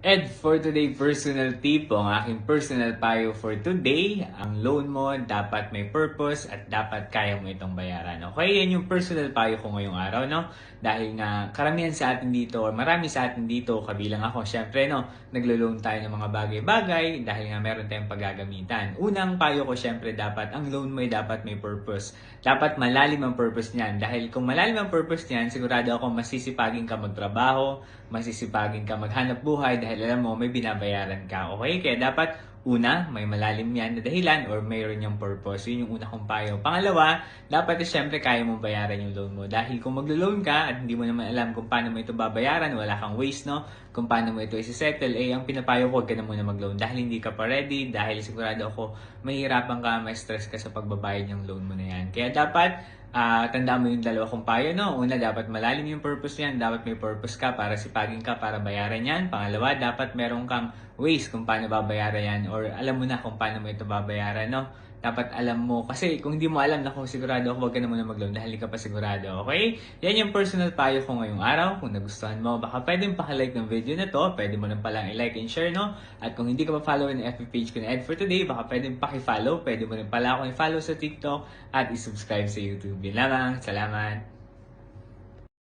And for today personal tip, ang aking personal payo for today, ang loan mo dapat may purpose at dapat kaya mo itong bayaran. Okay, yan yung personal payo ko ngayong araw, no? Dahil nga karamihan sa atin dito, or marami sa atin dito, kabilang ako, syempre, no, naglo-loan tayo ng mga bagay-bagay dahil nga meron tayong paggagamitan. Unang payo ko, syempre, dapat ang loan mo ay dapat may purpose. Dapat malalim ang purpose niyan. Dahil kung malalim ang purpose niyan, sigurado ako masisipagin ka magtrabaho, masisipagin ka maghanap buhay dahil alam mo may binabayaran ka. Okay? Kaya dapat una, may malalim yan na dahilan or mayroon yung purpose. Yun yung una kong payo. Pangalawa, dapat syempre kaya mong bayaran yung loan mo. Dahil kung maglo-loan ka at hindi mo naman alam kung paano mo ito babayaran, wala kang ways, no? Kung paano mo ito isi-settle, ang pinapayo ko, huwag ka na muna mag-loan dahil hindi ka pa ready, dahil sigurado ako mahihirapan ka, ma-stress ka sa pagbabayad ng loan mo na yan. Kaya dapat tandaan mo yung dalawa kong payo, no? Una, dapat malalim yung purpose niyan. Dapat may purpose ka para sipagin ka para bayaran yan. Pangalawa, dapat meron kang ways kung paano babayaran yan or alam mo na kung paano mo ito babayaran, no? Dapat alam mo. Kasi kung hindi mo alam, naku, sigurado ako, huwag ka na muna mag-loan dahil hindi ka pa sigurado, okay? Yan yung personal payo ko ngayong araw. Kung nagustuhan mo, baka pwede mo pakilike ng video na to. Pwede mo nang palang i-like and share, no? At kung hindi ka pa follow ng FB page ko na Ed for Today, baka pwede mo paki-follow. Pwede mo rin pala ako i-follow sa TikTok at i-subscribe sa YouTube. Yun lamang. Salamat!